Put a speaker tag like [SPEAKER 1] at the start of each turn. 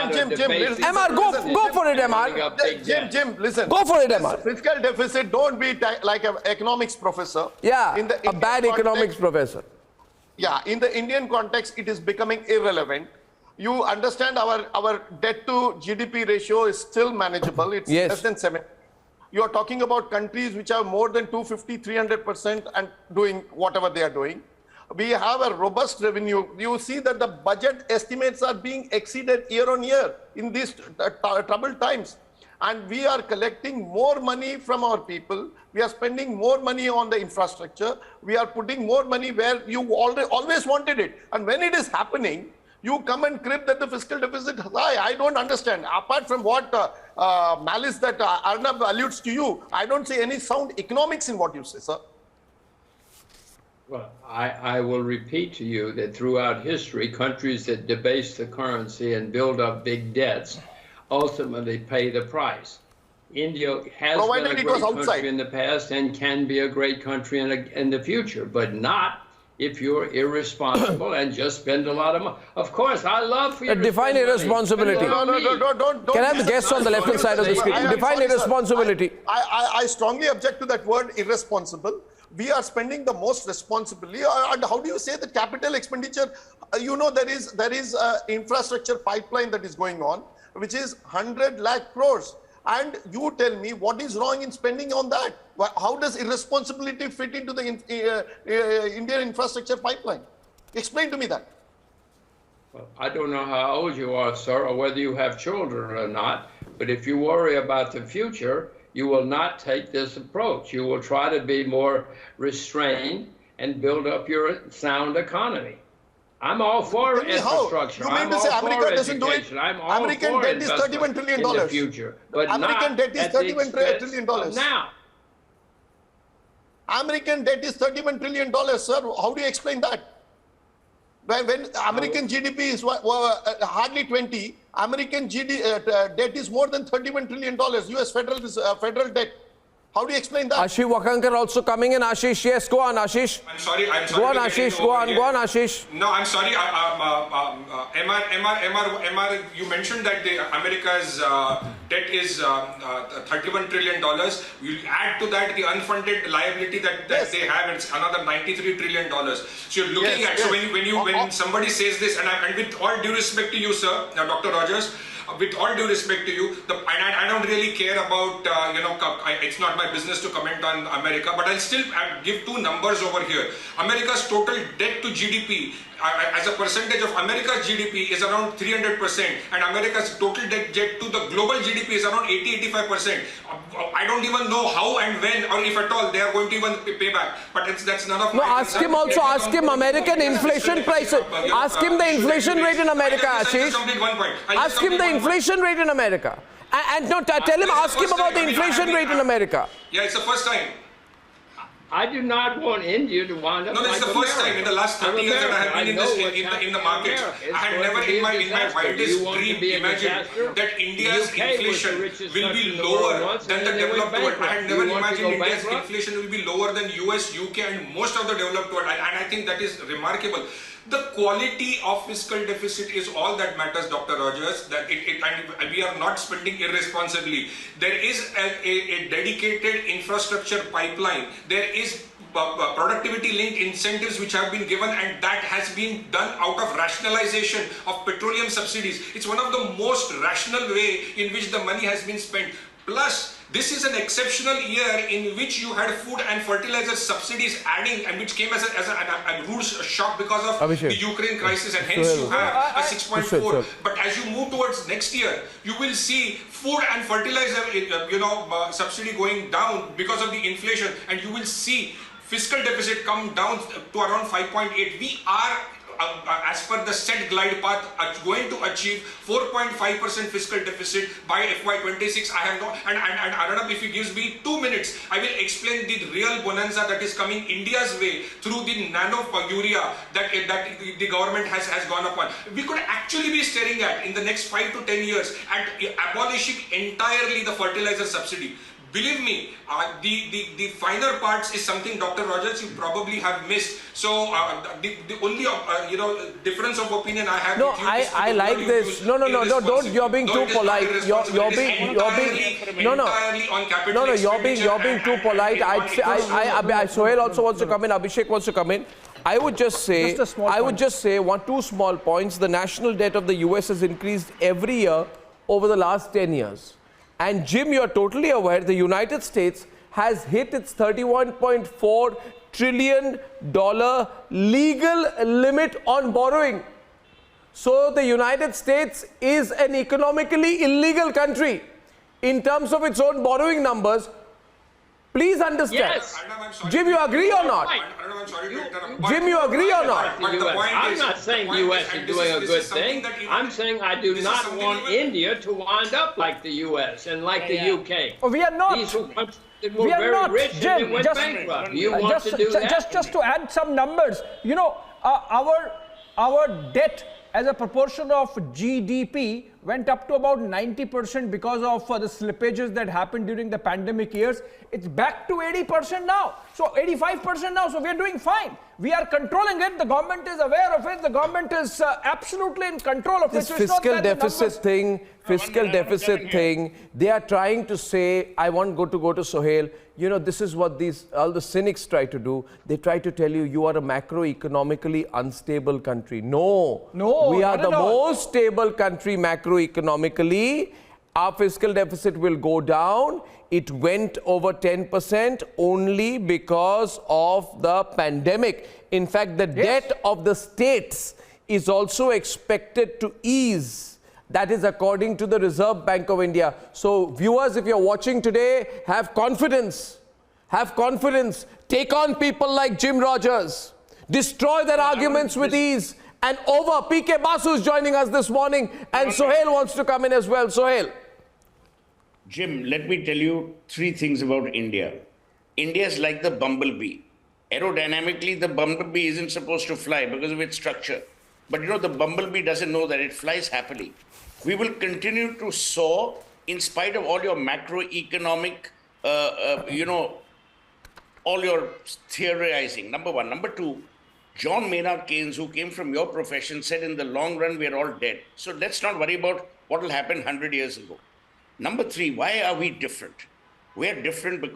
[SPEAKER 1] listen,
[SPEAKER 2] MR, go for it, MR.
[SPEAKER 1] Jim, listen.
[SPEAKER 2] Go for it, MR.
[SPEAKER 1] Fiscal deficit, don't be like an economics professor.
[SPEAKER 2] Yeah,
[SPEAKER 1] in the
[SPEAKER 2] a bad
[SPEAKER 1] Indian
[SPEAKER 2] economics
[SPEAKER 1] context,
[SPEAKER 2] professor.
[SPEAKER 1] Yeah, in the Indian context, it is becoming irrelevant. You understand our debt to GDP ratio is still manageable. It's less than 7. You are talking about countries which have more than 250, 300% and doing whatever they are doing. We have a robust revenue. You see that the budget estimates are being exceeded year on year in these troubled times. And we are collecting more money from our people. We are spending more money on the infrastructure. We are putting more money where you always wanted it. And when it is happening, you come and crib that the fiscal deficit is high. I don't understand. Apart from what malice that Arnab alludes to you, I don't see any sound economics in what you say, sir.
[SPEAKER 3] Well, I will repeat to you that throughout history, countries that debase the currency and build up big debts ultimately pay the price. India has been a great country in the past and can be a great country in the future, but not if you're irresponsible and just spend a lot of money. Of course, I love for you to
[SPEAKER 2] define irresponsibility.
[SPEAKER 1] Don't.
[SPEAKER 2] Can I have the guests on the left-hand side of the screen? Define irresponsibility.
[SPEAKER 1] I strongly object to that word irresponsible. We are spending the most responsibly. And how do you say that capital expenditure? You know, there is infrastructure pipeline that is going on, which is 100 lakh crores. And you tell me what is wrong in spending on that? How does irresponsibility fit into the Indian infrastructure pipeline? Explain to me that.
[SPEAKER 3] Well, I don't know how old you are, sir, or whether you have children or not, but if you worry about the future, you will not take this approach. You will try to be more restrained and build up your sound economy. I'm all for infrastructure.
[SPEAKER 1] You mean to say America doesn't do it? American debt is $31 trillion.
[SPEAKER 3] In the future, but
[SPEAKER 1] American debt is $31 trillion.
[SPEAKER 3] Now.
[SPEAKER 1] American debt is $31 trillion, sir. How do you explain that? When American GDP is hardly 20, American debt is more than $31 trillion, US federal debt. How do you explain that?
[SPEAKER 2] Ashish Wakankar also coming in. Ashish, yes, go on, Ashish.
[SPEAKER 4] I'm sorry.
[SPEAKER 2] Go on, Ashish. Go on, Ashish.
[SPEAKER 4] No, I'm sorry. MR, you mentioned that America's debt is $31 trillion. You add to that the unfunded liability that they have, it's another $93 trillion. So you're looking at, so when somebody says this, and with all due respect to you, sir, Dr. Rodgers, with all due respect to you, and I don't really care about, it's not my business to comment on America, but I'll still give two numbers over here. America's total debt to GDP, as a percentage of America's GDP, is around 300%, and America's total debt to the global GDP is around 80-85%. I don't even know how and when, or if at all, they are going to even pay back. But that's none of my concern.
[SPEAKER 2] Ask him American inflation prices. Ask him the inflation rate in America, Ashish. Ask him the inflation rate in America. And no, tell him, ask him about the inflation rate in America.
[SPEAKER 4] Yeah, it's the first time.
[SPEAKER 3] I do not want India to wind up.
[SPEAKER 4] No, it's the first time in the last 30 years that I have been in the market. I had never in my wildest dream imagined that India's inflation will be lower than the developed world. I had never imagined India's inflation will be lower than US, UK and most of the developed world. And I think that is remarkable. The quality of fiscal deficit is all that matters, Dr. Rodgers, and we are not spending irresponsibly. There is a dedicated infrastructure pipeline. There is productivity-linked incentives which have been given, and that has been done out of rationalization of petroleum subsidies. It's one of the most rational way in which the money has been spent. Plus, this is an exceptional year in which you had food and fertilizer subsidies adding, and which came as a rude shock because of the Ukraine crisis, and hence you have a 6.4. But as you move towards next year, you will see food and fertilizer, subsidy going down because of the inflation, and you will see fiscal deficit come down to around 5.8. We are, as per the set glide path, going to achieve 4.5% fiscal deficit by FY26. I have not, and Arnab, if he gives me 2 minutes, I will explain the real bonanza that is coming India's way through the nano urea that the government has gone upon. We could actually be staring at, in the next 5 to 10 years, at abolishing entirely the fertilizer subsidy. Believe me, the finer parts is something, Dr. Rodgers, you probably have missed. So the only difference of opinion I have
[SPEAKER 2] No,
[SPEAKER 4] with you is
[SPEAKER 2] I like this. No, don't. You're being too polite. You're being too polite. Sohail also wants to come in. Abhishek wants to come in. I would just say, two small points. The national debt of the US has increased every year over the last 10 years. And Jim, you're totally aware the United States has hit its $31.4 trillion legal limit on borrowing. So the United States is an economically illegal country in terms of its own borrowing numbers. Please understand.
[SPEAKER 3] Yes.
[SPEAKER 2] Jim, you agree or not?
[SPEAKER 4] Arnab, I'm sorry to interrupt.
[SPEAKER 2] Jim, you agree or not?
[SPEAKER 4] But the point
[SPEAKER 3] I'm
[SPEAKER 4] is,
[SPEAKER 3] not saying the US is doing a good thing. I'm saying I do not want India to wind up like the US and like the UK.
[SPEAKER 5] Oh, we are not.
[SPEAKER 3] These were countries that were
[SPEAKER 5] We are
[SPEAKER 3] very
[SPEAKER 5] not,
[SPEAKER 3] rich and
[SPEAKER 5] Jim.
[SPEAKER 3] they went
[SPEAKER 5] Just-
[SPEAKER 3] bankrupt. You want to do that?
[SPEAKER 5] Just to add some numbers, you know, our debt as a proportion of GDP went up to about 90% because of the slippages that happened during the pandemic years. It's back to 80% now. So 85% now. So we are doing fine. We are controlling it. The government is aware of it. The government is absolutely in control of
[SPEAKER 2] This
[SPEAKER 5] it. So it's not
[SPEAKER 2] fiscal
[SPEAKER 5] that the
[SPEAKER 2] deficit thing, they are trying to say, I want to go to Sohail, you know, this is what all the cynics try to do. They try to tell you, you are a macroeconomically unstable country. No, we are
[SPEAKER 5] not
[SPEAKER 2] the
[SPEAKER 5] at all.
[SPEAKER 2] most stable country macroeconomically. Our fiscal deficit will go down. It went over 10% only because of the pandemic. In fact, the debt of the states is also expected to ease. That is according to the Reserve Bank of India. So viewers, if you're watching today, have confidence. Have confidence. Take on people like Jim Rodgers. Destroy their arguments with ease. And over, PK Basu is joining us this morning. And Sohail wants to come in as well. Sohail.
[SPEAKER 6] Jim, let me tell you three things about India. India is like the bumblebee. Aerodynamically, the bumblebee isn't supposed to fly because of its structure. But you know, the bumblebee doesn't know that it flies happily. We will continue to soar in spite of all your macroeconomic, all your theorizing. Number one. Number two, John Maynard Keynes, who came from your profession, said in the long run, we are all dead. So let's not worry about what will happen 100 years ago. Number three, why are we different? We are different because